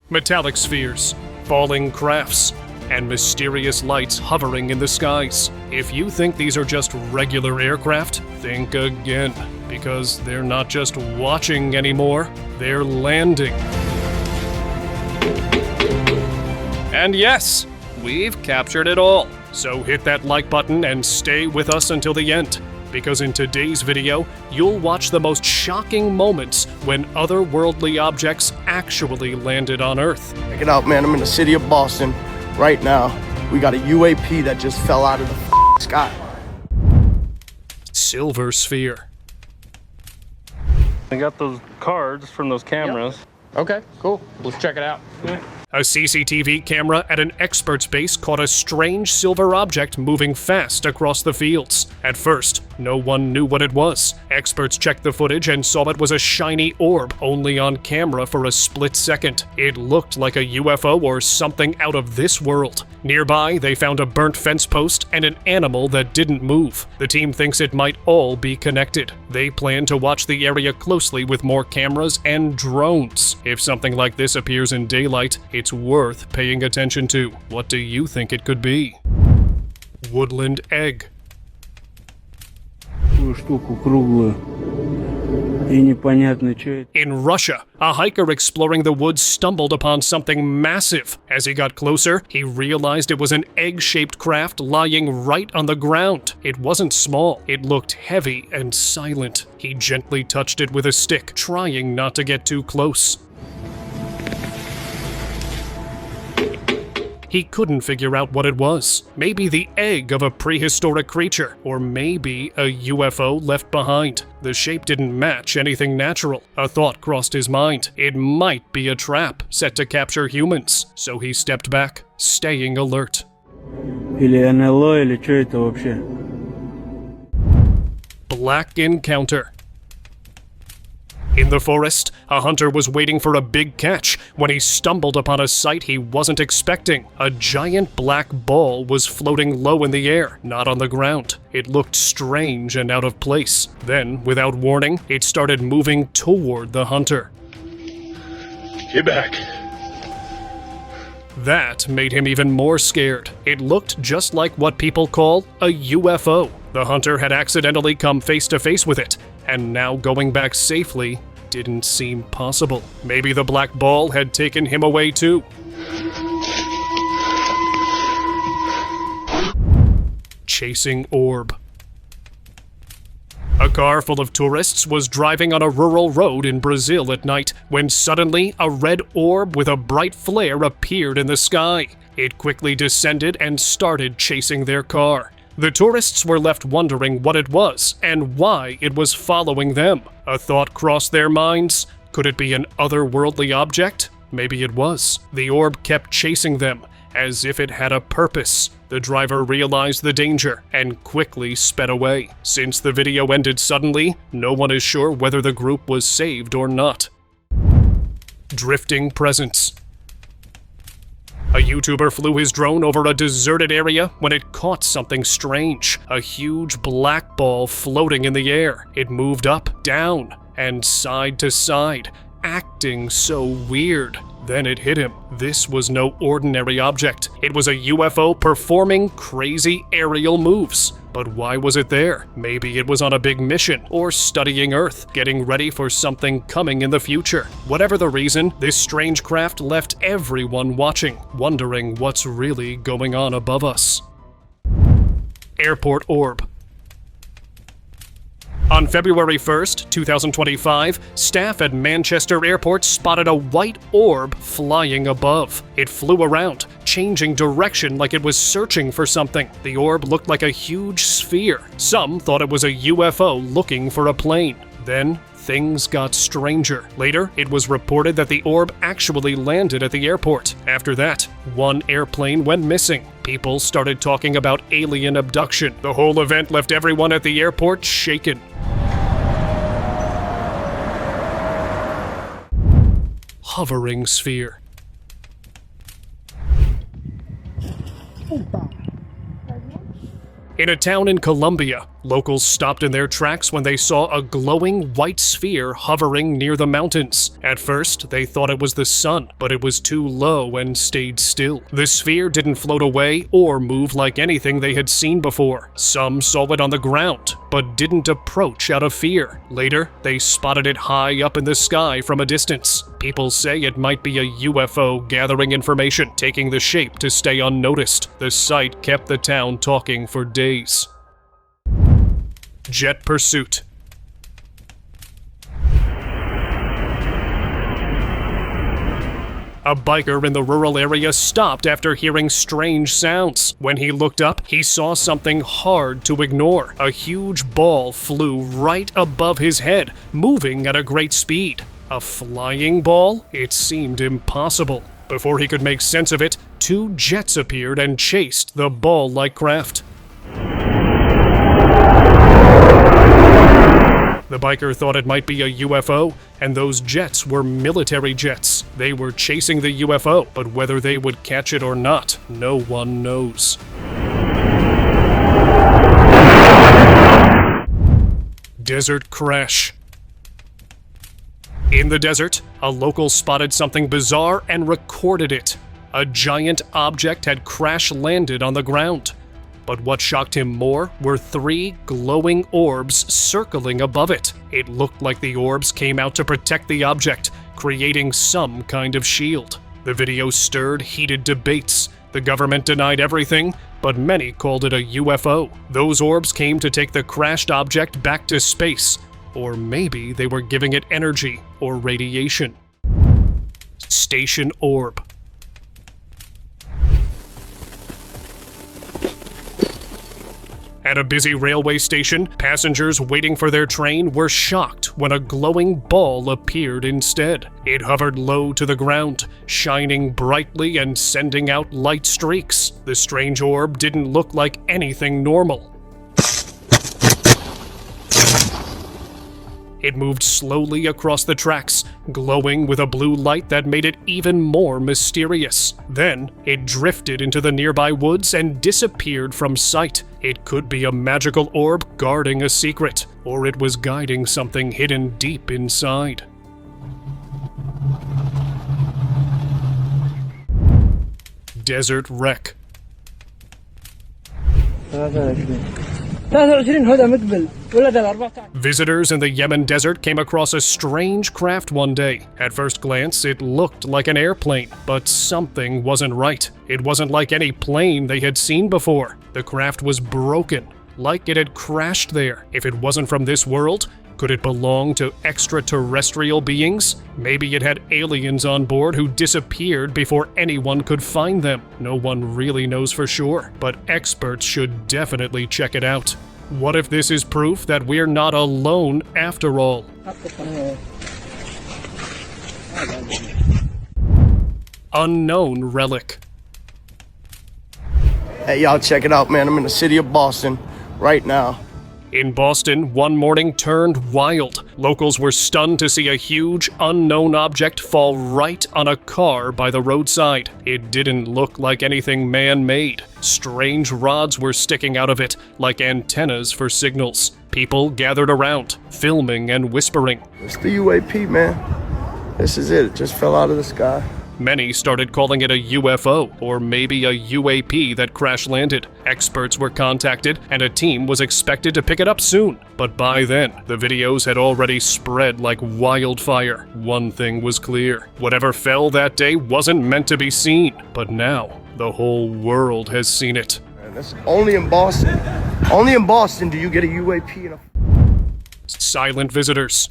metallic spheres, falling crafts, and mysterious lights hovering in the skies. If you think these are just regular aircraft, think again, because they're not just watching anymore, they're landing. And yes, we've captured it all. So hit that like button and stay with us until the end, because in today's video, you'll watch the most shocking moments when otherworldly objects actually landed on Earth. Check it out, man. I'm in the city of Boston right now. We got a UAP that just fell out of the sky. Silver sphere. I got those cards from those cameras. Okay, cool. Let's check it out. Yeah. A CCTV camera at an expert's base caught a strange silver object moving fast across the fields. At first, no one knew what it was. Experts checked the footage and saw it was a shiny orb, only on camera for a split second. It looked like a UFO or something out of this world. Nearby, they found a burnt fence post and an animal that didn't move. The team thinks it might all be connected. They plan to watch the area closely with more cameras and drones. If something like this appears in daylight, it's worth paying attention to. What do you think it could be? Woodland egg. In Russia, a hiker exploring the woods stumbled upon something massive. As he got closer, he realized it was an egg-shaped craft lying right on the ground. It wasn't small, it looked heavy and silent. He gently touched it with a stick, trying not to get too close. He couldn't figure out what it was. Maybe the egg of a prehistoric creature, or maybe a UFO left behind. The shape didn't match anything natural. A thought crossed his mind. It might be a trap set to capture humans. So he stepped back, staying alert. Black encounter. In the forest, a hunter was waiting for a big catch when he stumbled upon a sight he wasn't expecting. A giant black ball was floating low in the air, not on the ground. It looked strange and out of place. Then, without warning, it started moving toward the hunter. Get back. That made him even more scared. It looked just like what people call a UFO. The hunter had accidentally come face to face with it, and now going back safely didn't seem possible. Maybe the black ball had taken him away too. Chasing orb. A car full of tourists was driving on a rural road in Brazil at night when suddenly a red orb with a bright flare appeared in the sky. It quickly descended and started chasing their car. The tourists were left wondering what it was and why it was following them. A thought crossed their minds. Could it be an otherworldly object? Maybe it was. The orb kept chasing them, as if it had a purpose. The driver realized the danger and quickly sped away. Since the video ended suddenly, no one is sure whether the group was saved or not. Drifting presence. A YouTuber flew his drone over a deserted area when it caught something strange. A huge black ball floating in the air. It moved up, down, and side to side, acting so weird. Then it hit him. This was no ordinary object. It was a UFO performing crazy aerial moves. But why was it there? Maybe it was on a big mission, or studying Earth, getting ready for something coming in the future. Whatever the reason, this strange craft left everyone watching, wondering what's really going on above us. Airport orb. On February 1st, 2025, staff at Manchester Airport spotted a white orb flying above. It flew around, changing direction like it was searching for something. The orb looked like a huge sphere. Some thought it was a UFO looking for a plane. Then, things got stranger. Later, it was reported that the orb actually landed at the airport. After that, one airplane went missing. People started talking about alien abduction. The whole event left everyone at the airport shaken. Hovering sphere. In a town in Colombia, Locals stopped in their tracks when they saw a glowing white sphere hovering near the mountains. At first, they thought it was the sun, but it was too low and stayed still. The sphere didn't float away or move like anything they had seen before. Some saw it on the ground, but didn't approach out of fear. Later, they spotted it high up in the sky from a distance. People say it might be a UFO gathering information, taking the shape to stay unnoticed. The sight kept the town talking for days. Jet pursuit. A biker in the rural area stopped after hearing strange sounds. When he looked up, he saw something hard to ignore. A huge ball flew right above his head, moving at a great speed. A flying ball? It seemed impossible. Before he could make sense of it, 2 jets appeared and chased the ball-like craft. The biker thought it might be a UFO, and those jets were military jets. They were chasing the UFO, but whether they would catch it or not, no one knows. Desert crash. In the desert, a local spotted something bizarre and recorded it. A giant object had crash-landed on the ground. But what shocked him more were 3 glowing orbs circling above it. It looked like the orbs came out to protect the object, creating some kind of shield. The video stirred heated debates. The government denied everything, but many called it a UFO. Those orbs came to take the crashed object back to space, or maybe they were giving it energy or radiation. Station orb. At a busy railway station, passengers waiting for their train were shocked when a glowing ball appeared instead. It hovered low to the ground, shining brightly and sending out light streaks. The strange orb didn't look like anything normal. It moved slowly across the tracks, glowing with a blue light that made it even more mysterious. Then, it drifted into the nearby woods and disappeared from sight. It could be a magical orb guarding a secret, or it was guiding something hidden deep inside. Desert wreck. Visitors in the Yemen desert came across a strange craft one day. At first glance, it looked like an airplane, but something wasn't right. It wasn't like any plane they had seen before. The craft was broken, like it had crashed there. If it wasn't from this world, could it belong to extraterrestrial beings? Maybe it had aliens on board who disappeared before anyone could find them. No one really knows for sure, but experts should definitely check it out. What if this is proof that we're not alone after all? Unknown relic. Hey, y'all, check it out, man. I'm in the city of Boston right now. In Boston, one morning turned wild. Locals were stunned to see a huge, unknown object fall right on a car by the roadside. It didn't look like anything man-made. Strange rods were sticking out of it, like antennas for signals. People gathered around, filming and whispering. It's the UAP, man. This is it. It just fell out of the sky. Many started calling it a UFO, or maybe a UAP that crash-landed. Experts were contacted, and a team was expected to pick it up soon. But by then, the videos had already spread like wildfire. One thing was clear. Whatever fell that day wasn't meant to be seen. But now, the whole world has seen it. Man, that's only in Boston. Only in Boston do you get a UAP in a... Silent visitors.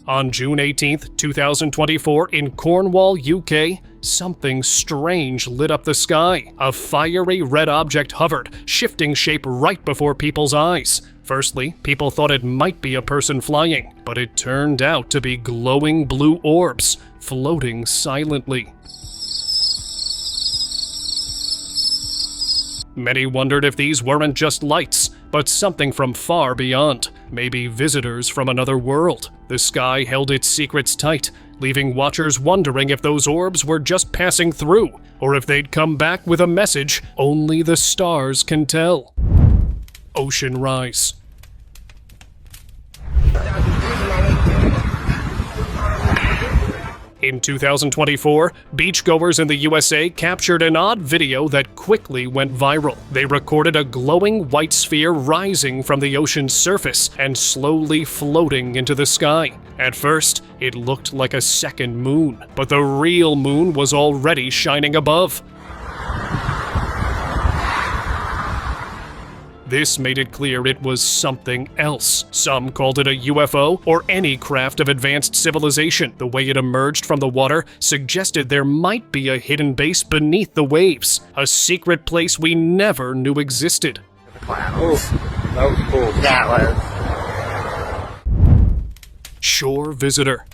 On June 18th, 2024, in Cornwall, UK, something strange lit up the sky. A fiery red object hovered, shifting shape right before people's eyes. Firstly, people thought it might be a person flying, but it turned out to be glowing blue orbs, floating silently. Many wondered if these weren't just lights, but something from far beyond, maybe visitors from another world. The sky held its secrets tight, leaving watchers wondering if those orbs were just passing through, or if they'd come back with a message only the stars can tell. Ocean rise. In 2024, beachgoers in the USA captured an odd video that quickly went viral. They recorded a glowing white sphere rising from the ocean's surface and slowly floating into the sky. At first, it looked like a second moon, but the real moon was already shining above. This made it clear it was something else. Some called it a UFO or any craft of advanced civilization. The way it emerged from the water suggested there might be a hidden base beneath the waves, a secret place we never knew existed. Oh, that was cool. That was. Shore visitor.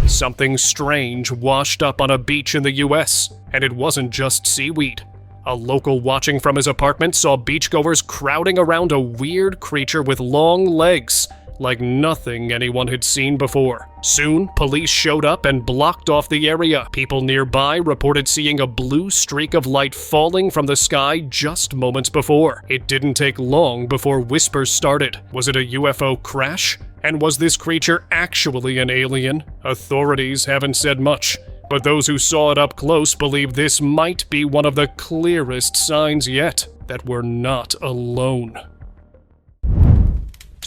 Something strange washed up on a beach in the US, and it wasn't just seaweed. A local watching from his apartment saw beachgoers crowding around a weird creature with long legs, like nothing anyone had seen before. Soon, police showed up and blocked off the area. People nearby reported seeing a blue streak of light falling from the sky just moments before. It didn't take long before whispers started. Was it a UFO crash? And was this creature actually an alien? Authorities haven't said much, but those who saw it up close believe this might be one of the clearest signs yet that we're not alone.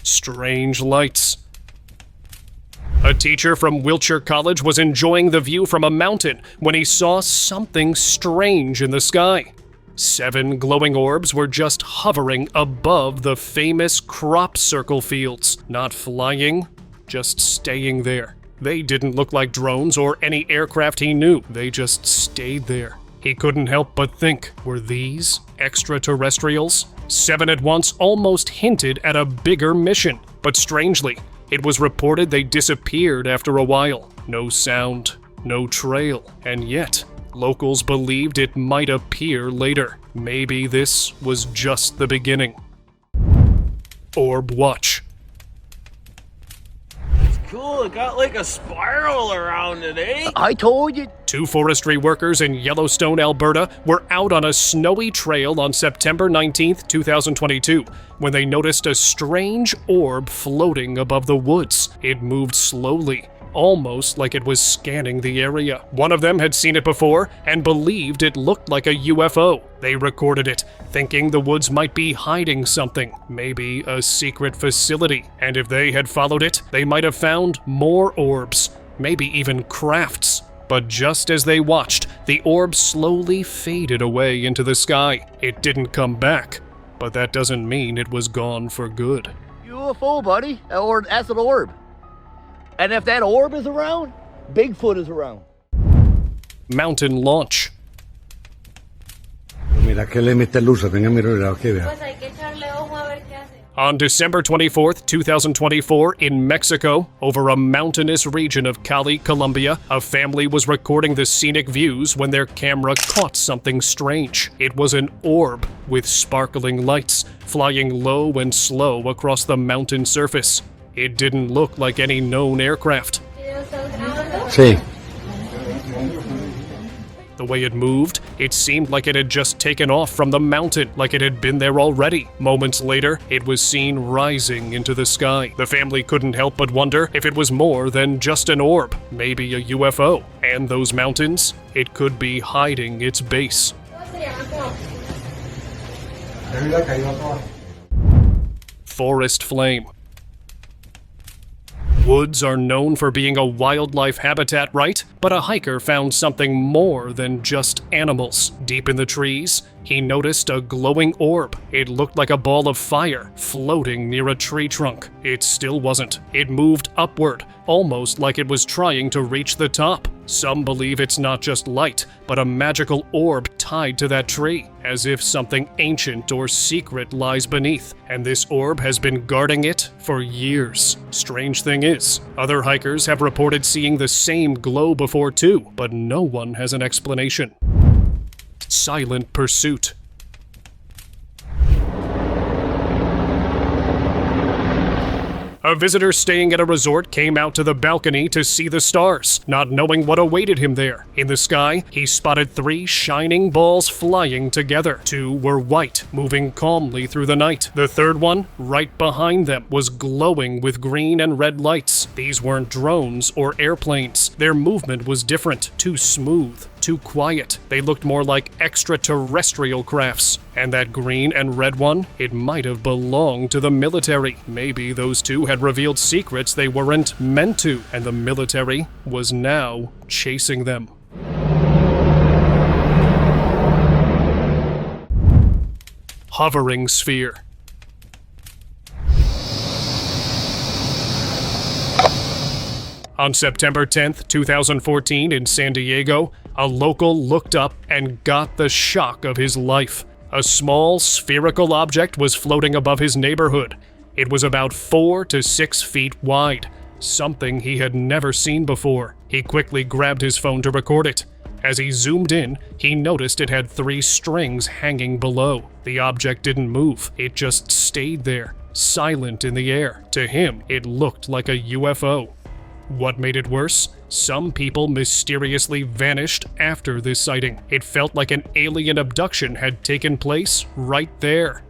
Strange lights. A teacher from Wiltshire College was enjoying the view from a mountain when he saw something strange in the sky. 7 glowing orbs were just hovering above the famous crop circle fields, not flying, just staying there. They didn't look like drones or any aircraft he knew. They just stayed there. He couldn't help but think, were these extraterrestrials? 7 at once almost hinted at a bigger mission. But strangely, it was reported they disappeared after a while. No sound, no trail. And yet, locals believed it might appear later. Maybe this was just the beginning. Orb watch. Cool, it got like a spiral around it, eh? I told you. 2 forestry workers in Yellowstone, Alberta were out on a snowy trail on September 19, 2022, when they noticed a strange orb floating above the woods. It moved slowly, almost like it was scanning the area. One of them had seen it before and believed it looked like a UFO. They recorded it, thinking the woods might be hiding something, maybe a secret facility. And if they had followed it, they might have found more orbs, maybe even crafts. But just as they watched, the orb slowly faded away into the sky. It didn't come back, but that doesn't mean it was gone for good. UFO, buddy. Or that's an orb. And if that orb is around, Bigfoot is around. Mountain launch. Mira que le mete luz, venga mira aquí vea. Pues hay que echarle ojo a ver qué hace. On December 24th, 2024, in Mexico, over a mountainous region of Cali, Colombia, a family was recording the scenic views when their camera caught something strange. It was an orb with sparkling lights, flying low and slow across the mountain surface. It didn't look like any known aircraft. Sí. The way it moved, it seemed like it had just taken off from the mountain, like it had been there already. Moments later, it was seen rising into the sky. The family couldn't help but wonder if it was more than just an orb, maybe a UFO. And those mountains, it could be hiding its base. Forest flame. Woods are known for being a wildlife habitat, right? But a hiker found something more than just animals. Deep in the trees, he noticed a glowing orb. It looked like a ball of fire floating near a tree trunk. It still wasn't. It moved upward, almost like it was trying to reach the top. Some believe it's not just light, but a magical orb tied to that tree, as if something ancient or secret lies beneath, and this orb has been guarding it for years. Strange thing is, other hikers have reported seeing the same glow before too, but no one has an explanation. Silent pursuit. A visitor staying at a resort came out to the balcony to see the stars, not knowing what awaited him there. In the sky, he spotted 3 shining balls flying together. 2 were white, moving calmly through the night. The third one, right behind them, was glowing with green and red lights. These weren't drones or airplanes. Their movement was different, too smooth, too quiet. They looked more like extraterrestrial crafts. And that green and red one, it might have belonged to the military. Maybe those 2 had revealed secrets they weren't meant to, and the military was now chasing them. Hovering sphere. On September 10th, 2014 in San Diego, a local looked up and got the shock of his life. A small spherical object was floating above his neighborhood. It was about 4 to 6 feet wide, something he had never seen before. He quickly grabbed his phone to record it. As he zoomed in, he noticed it had 3 strings hanging below. The object didn't move, it just stayed there, silent in the air. To him, it looked like a UFO. What made it worse? Some people mysteriously vanished after this sighting. It felt like an alien abduction had taken place right there.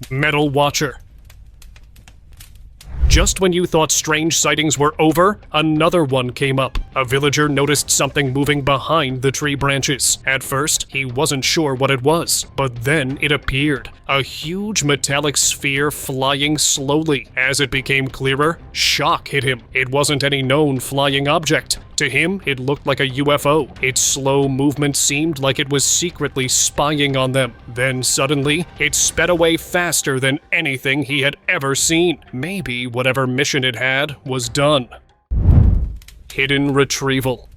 Metal Watcher. Just when you thought strange sightings were over, another one came up. A villager noticed something moving behind the tree branches. At first, he wasn't sure what it was, but then it appeared. A huge metallic sphere flying slowly. As it became clearer, shock hit him. It wasn't any known flying object. To him, it looked like a UFO. Its slow movement seemed like it was secretly spying on them. Then suddenly, it sped away faster than anything he had ever seen. Maybe whatever mission it had was done. Hidden retrieval.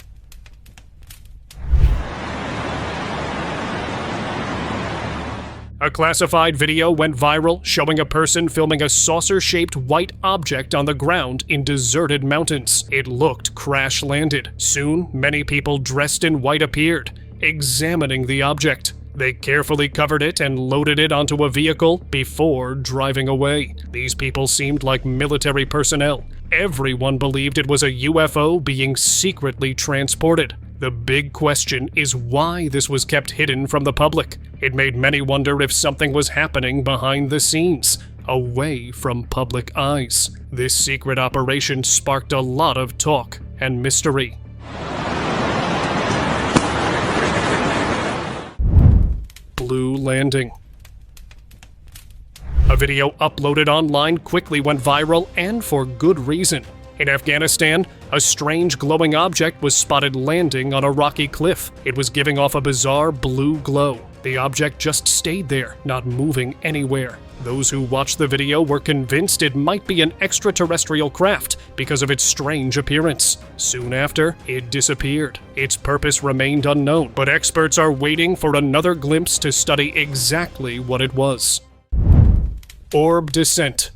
A classified video went viral showing a person filming a saucer-shaped white object on the ground in deserted mountains. It looked crash-landed. Soon, many people dressed in white appeared, examining the object. They carefully covered it and loaded it onto a vehicle before driving away. These people seemed like military personnel. Everyone believed it was a UFO being secretly transported. The big question is why this was kept hidden from the public. It made many wonder if something was happening behind the scenes, away from public eyes. This secret operation sparked a lot of talk and mystery. Blue landing. A video uploaded online quickly went viral, and for good reason. In Afghanistan, a strange glowing object was spotted landing on a rocky cliff. It was giving off a bizarre blue glow. The object just stayed there, not moving anywhere. Those who watched the video were convinced it might be an extraterrestrial craft because of its strange appearance. Soon after, it disappeared. Its purpose remained unknown, but experts are waiting for another glimpse to study exactly what it was. Orb descent.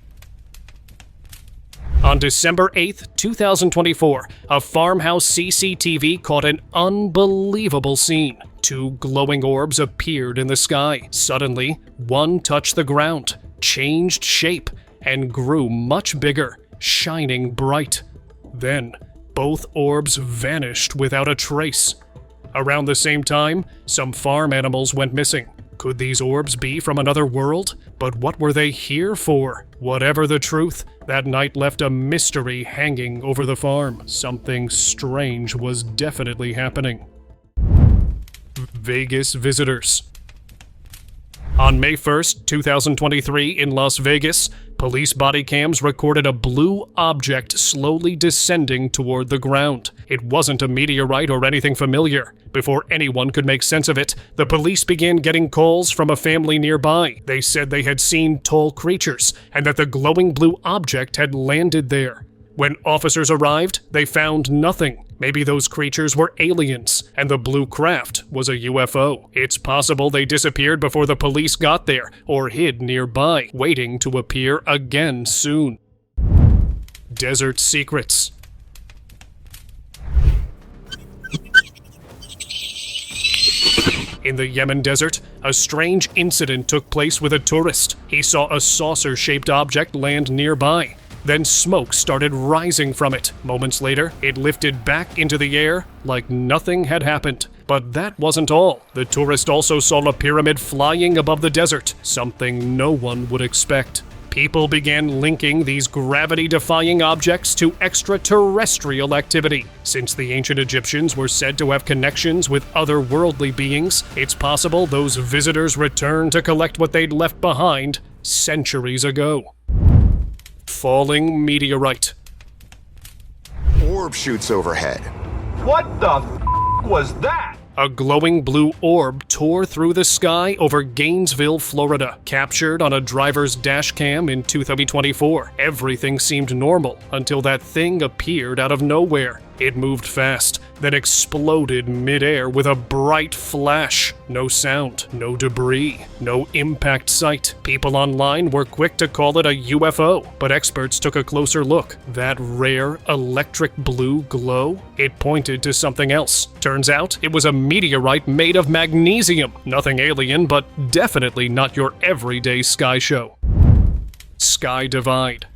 On December 8th, 2024, a farmhouse CCTV caught an unbelievable scene. 2 glowing orbs appeared in the sky. Suddenly, one touched the ground, changed shape, and grew much bigger, shining bright. Then, both orbs vanished without a trace. Around the same time, some farm animals went missing. Could these orbs be from another world? But what were they here for? Whatever the truth, that night left a mystery hanging over the farm. Something strange was definitely happening. Vegas visitors. On May 1st, 2023, in Las Vegas, police body cams recorded a blue object slowly descending toward the ground. It wasn't a meteorite or anything familiar. Before anyone could make sense of it, the police began getting calls from a family nearby. They said they had seen tall creatures and that the glowing blue object had landed there. When officers arrived, they found nothing. Maybe those creatures were aliens, and the blue craft was a UFO. It's possible they disappeared before the police got there, or hid nearby, waiting to appear again soon. Desert secrets. In the Yemen desert, A strange incident took place with a tourist. He saw a saucer-shaped object land nearby. Then smoke started rising from it. Moments later, it lifted back into the air like nothing had happened. But that wasn't all. The tourist also saw a pyramid flying above the desert, something no one would expect. People began linking these gravity-defying objects to extraterrestrial activity. Since the ancient Egyptians were said to have connections with otherworldly beings, it's possible those visitors returned to collect what they'd left behind centuries ago. Falling meteorite. Orb shoots overhead. What the was that? A glowing blue orb tore through the sky over Gainesville, Florida, captured on a driver's dash cam in 2024. Everything seemed normal until that thing appeared out of nowhere. It moved fast, then exploded midair with a bright flash. No sound, no debris, no impact site. People online were quick to call it a UFO, but experts took a closer look. That rare electric blue glow? It pointed to something else. Turns out it was a meteorite made of magnesium. Nothing alien, but definitely not your everyday sky show. Sky divide.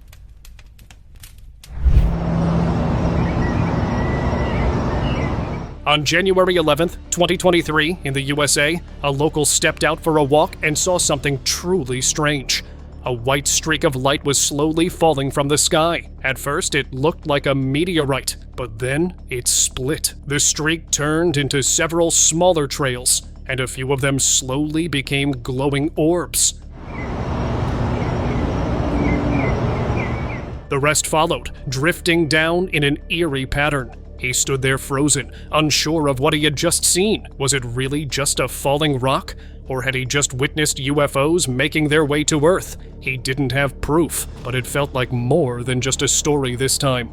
On January 11th, 2023, in the USA, a local stepped out for a walk and saw something truly strange. A white streak of light was slowly falling from the sky. At first, it looked like a meteorite, but then it split. The streak turned into several smaller trails, and a few of them slowly became glowing orbs. The rest followed, drifting down in an eerie pattern. He stood there frozen, unsure of what he had just seen. Was it really just a falling rock? Or had he just witnessed UFOs making their way to Earth? He didn't have proof, but it felt like more than just a story this time.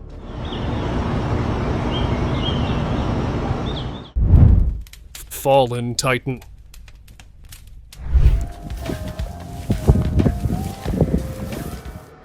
Fallen Titan.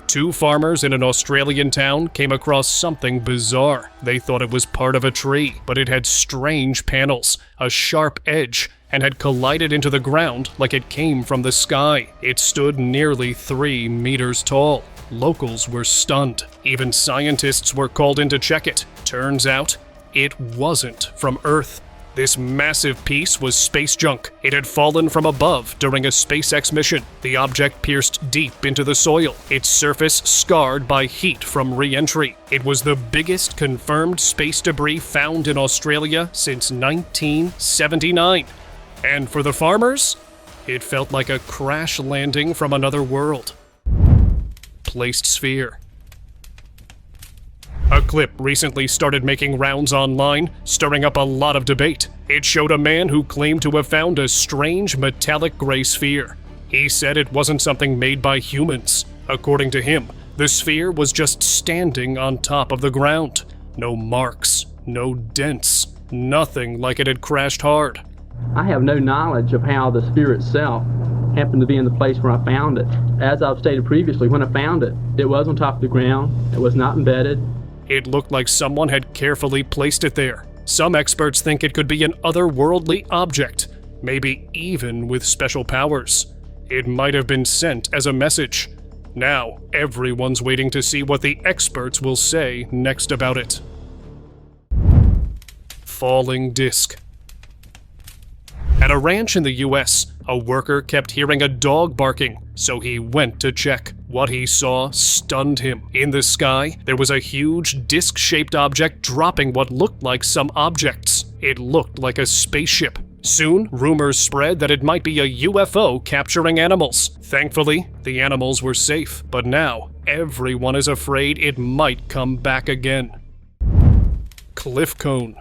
Two farmers in an Australian town came across something bizarre. They thought it was part of a tree, but it had strange panels, a sharp edge, and had collided into the ground like it came from the sky. It stood nearly 3 meters tall. Locals were stunned. Even scientists were called in to check it. Turns out, it wasn't from Earth. This massive piece was space junk. It had fallen from above during a SpaceX mission. The object pierced deep into the soil, its surface scarred by heat from re-entry. It was the biggest confirmed space debris found in Australia since 1979. And for the farmers, it felt like a crash landing from another world. Placed sphere. A clip recently started making rounds online, stirring up a lot of debate. It showed a man who claimed to have found a strange metallic gray sphere. He said it wasn't something made by humans. According to him, the sphere was just standing on top of the ground. No marks, no dents, nothing like it had crashed hard. I have no knowledge of how the sphere itself happened to be in the place where I found it. As I've stated previously, when I found it, it was on top of the ground, it was not embedded. It looked like someone had carefully placed it there. Some experts think it could be an otherworldly object, maybe even with special powers. It might have been sent as a message. Now, everyone's waiting to see what the experts will say next about it. Falling disc. At a ranch in the US, a worker kept hearing a dog barking, so he went to check. What he saw stunned him. In the sky, there was a huge disc-shaped object dropping what looked like some objects. It looked like a spaceship. Soon, rumors spread that it might be a UFO capturing animals. Thankfully, the animals were safe, but now everyone is afraid it might come back again. Cliff cone.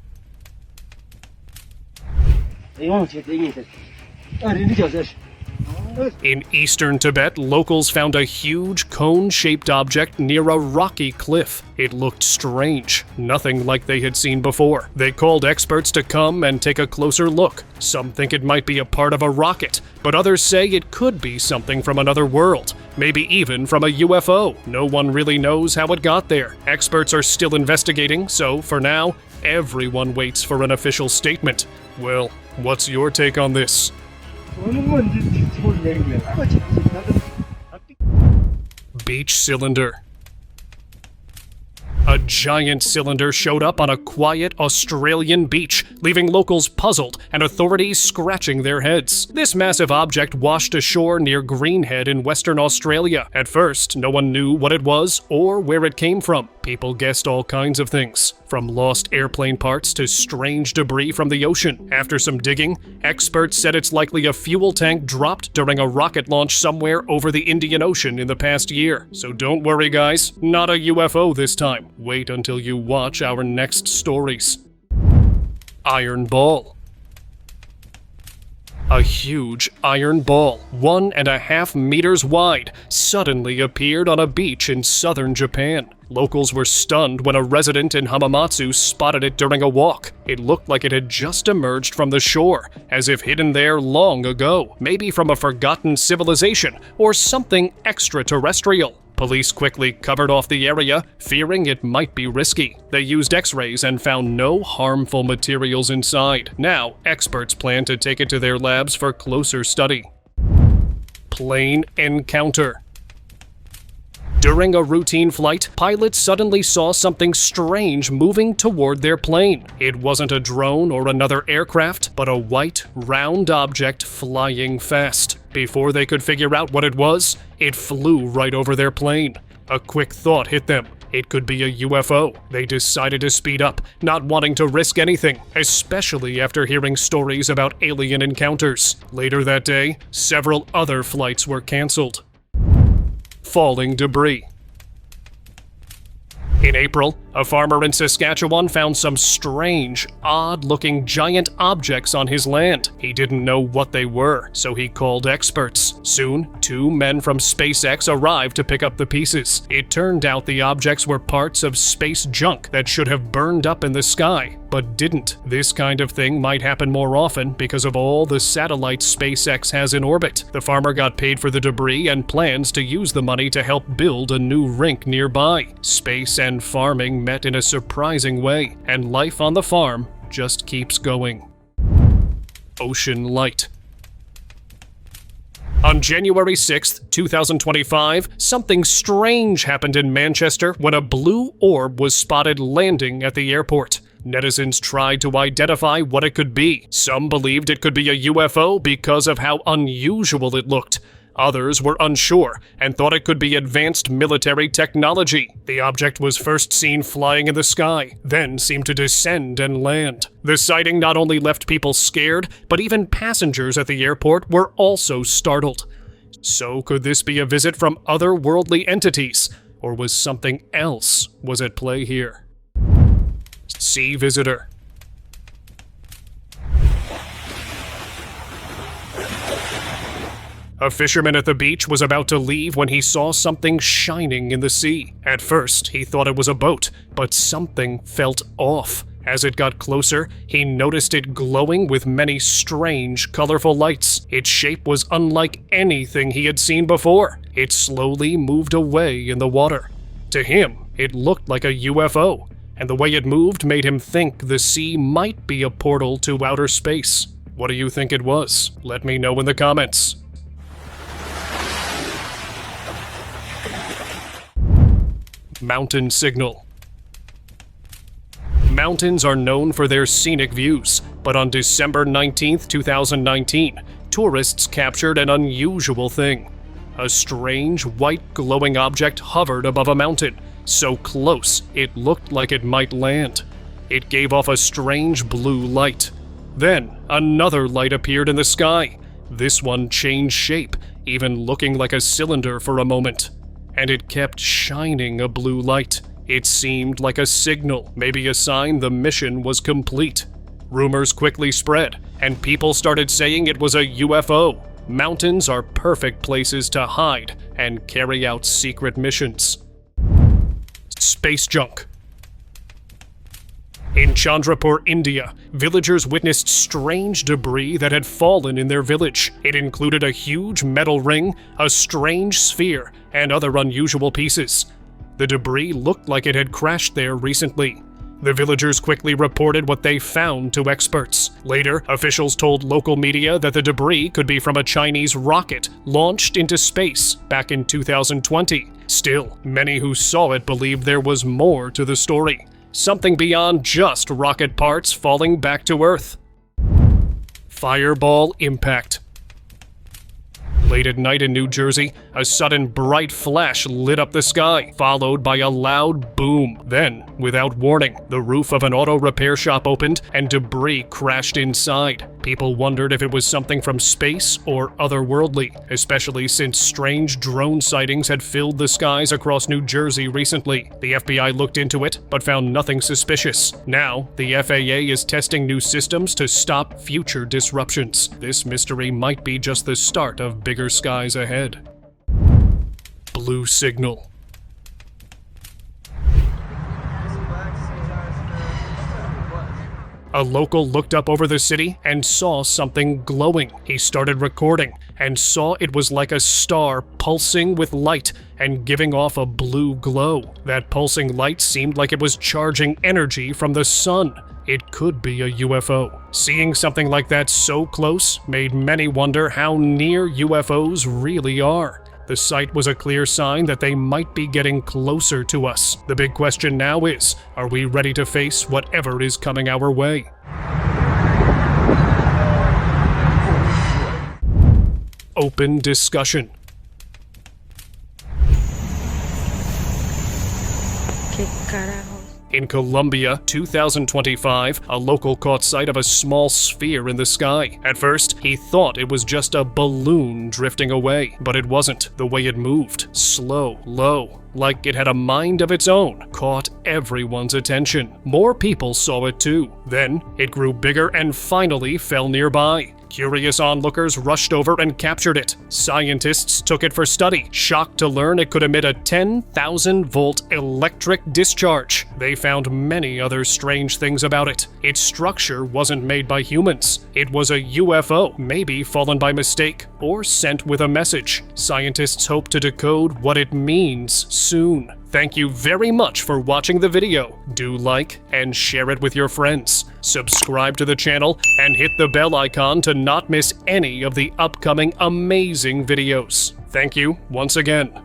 In eastern Tibet, locals found a huge cone-shaped object near a rocky cliff. It looked strange, nothing like they had seen before. They called experts to come and take a closer look. Some think it might be a part of a rocket, but others say it could be something from another world, maybe even from a UFO. No one really knows how it got there. Experts are still investigating, so for now, everyone waits for an official statement. Well, what's your take on this? Beach cylinder. A giant cylinder showed up on a quiet Australian beach, leaving locals puzzled and authorities scratching their heads. This massive object washed ashore near Greenhead in Western Australia. At first, no one knew what it was or where it came from. People guessed all kinds of things, from lost airplane parts to strange debris from the ocean. After some digging, experts said it's likely a fuel tank dropped during a rocket launch somewhere over the Indian Ocean in the past year. So don't worry, guys, not a UFO this time. Wait until you watch our next stories. Iron ball. A huge iron ball, 1.5 meters wide, suddenly appeared on a beach in southern Japan. Locals were stunned when a resident in Hamamatsu spotted it during a walk. It looked like it had just emerged from the shore, as if hidden there long ago, maybe from a forgotten civilization or something extraterrestrial. Police quickly covered off the area, fearing it might be risky. They used X-rays and found no harmful materials inside. Now, experts plan to take it to their labs for closer study. Plane encounter. During a routine flight, pilots suddenly saw something strange moving toward their plane. It wasn't a drone or another aircraft, but a white, round object flying fast. Before they could figure out what it was, it flew right over their plane. A quick thought hit them. It could be a UFO. They decided to speed up, not wanting to risk anything, especially after hearing stories about alien encounters. Later that day, several other flights were canceled. Falling debris. In April, a farmer in Saskatchewan found some strange, odd-looking giant objects on his land. He didn't know what they were, so he called experts. Soon, 2 men from SpaceX arrived to pick up the pieces. It turned out the objects were parts of space junk that should have burned up in the sky, but didn't. This kind of thing might happen more often because of all the satellites SpaceX has in orbit. The farmer got paid for the debris and plans to use the money to help build a new rink nearby. Space and farming met in a surprising way, and life on the farm just keeps going. Ocean light. On January 6, 2025, something strange happened in Manchester when a blue orb was spotted landing at the airport. Netizens tried to identify what it could be. Some believed it could be a UFO because of how unusual it looked. Others were unsure and thought it could be advanced military technology. The object was first seen flying in the sky, then seemed to descend and land. The sighting not only left people scared, but even passengers at the airport were also startled. So could this be a visit from otherworldly entities, or was something else at play here? Sea visitor. A fisherman at the beach was about to leave when he saw something shining in the sea. At first, he thought it was a boat, but something felt off. As it got closer, he noticed it glowing with many strange, colorful lights. Its shape was unlike anything he had seen before. It slowly moved away in the water. To him, it looked like a UFO, and the way it moved made him think the sea might be a portal to outer space. What do you think it was? Let me know in the comments. Mountain signal. Mountains are known for their scenic views, but on December 19, 2019, tourists captured an unusual thing. A strange, white glowing object hovered above a mountain, so close it looked like it might land. It gave off a strange blue light. Then, another light appeared in the sky. This one changed shape, even looking like a cylinder for a moment. And it kept shining a blue light. It seemed like a signal, maybe a sign the mission was complete. Rumors quickly spread, and people started saying it was a UFO. Mountains are perfect places to hide and carry out secret missions. Space junk. In Chandrapur, India, villagers witnessed strange debris that had fallen in their village. It included a huge metal ring, a strange sphere, and other unusual pieces. The debris looked like it had crashed there recently. The villagers quickly reported what they found to experts. Later, officials told local media that the debris could be from a Chinese rocket launched into space back in 2020. Still, many who saw it believed there was more to the story. Something beyond just rocket parts falling back to Earth. Fireball impact. Late at night in New Jersey, a sudden bright flash lit up the sky, followed by a loud boom. Then, without warning, the roof of an auto repair shop opened and debris crashed inside. People wondered if it was something from space or otherworldly, especially since strange drone sightings had filled the skies across New Jersey recently. The FBI looked into it, but found nothing suspicious. Now, the FAA is testing new systems to stop future disruptions. This mystery might be just the start of bigger skies ahead. Blue signal. A local looked up over the city and saw something glowing. He started recording and saw it was like a star pulsing with light and giving off a blue glow. That pulsing light seemed like it was charging energy from the sun. It could be a UFO. Seeing something like that so close made many wonder how near UFOs really are. The sight was a clear sign that they might be getting closer to us. The big question now is, are we ready to face whatever is coming our way? Open discussion. In Colombia, 2025, a local caught sight of a small sphere in the sky. At first, he thought it was just a balloon drifting away, but it wasn't. The way it moved, slow, low, like it had a mind of its own, caught everyone's attention. More people saw it too. Then, it grew bigger and finally fell nearby. Curious onlookers rushed over and captured it. Scientists took it for study, shocked to learn it could emit a 10,000-volt electric discharge. They found many other strange things about it. Its structure wasn't made by humans. It was a UFO, maybe fallen by mistake, or sent with a message. Scientists hope to decode what it means soon. Thank you very much for watching the video. Do like and share it with your friends. Subscribe to the channel and hit the bell icon to not miss any of the upcoming amazing videos. Thank you once again.